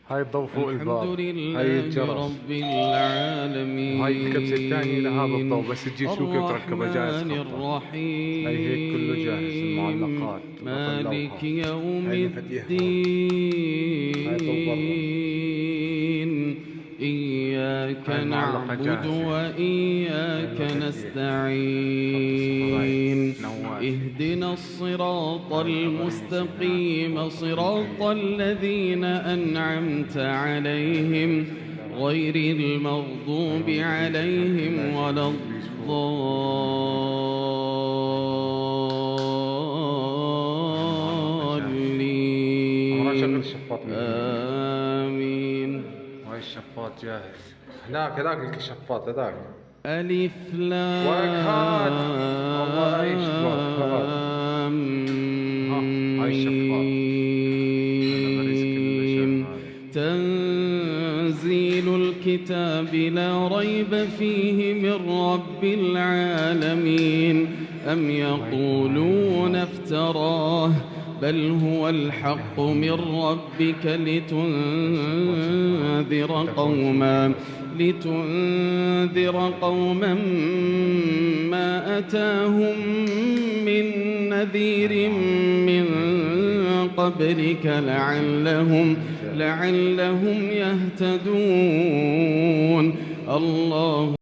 هاي الضوء فوق الباب، الحمد هاي لله الجرس، رب العالمين. وهاي الكبسة الثانية لهذا الضوء، بس تجي سوق تركبها جاهز الرحمن خطة. هاي هيك كله جاهز، الرحيم المعلقات غطا اللوحة. مالك يوم هاي مفاتيحها، هاي ضوء برا. الدين. إياك هاي المعلقة نعبد جاهزة. وإياك هاي نستعين. نوافذ. اهدنا الصراط المستقيم صراط الذين أنعمت عليهم غير المغضوب عليهم ولا الضالين. آمين. وهاي الشفاط جاهز. هذاك الشفاط هذاك. ألف لام والله هاي الشفاط. تنزيل الكتاب لا ريب فيه من رب العالمين. أم يقولون افتراه بل هو الحق من ربك لتنذر قوما ما أتاهم من نذير من قبلك لعلهم يهتدون. الله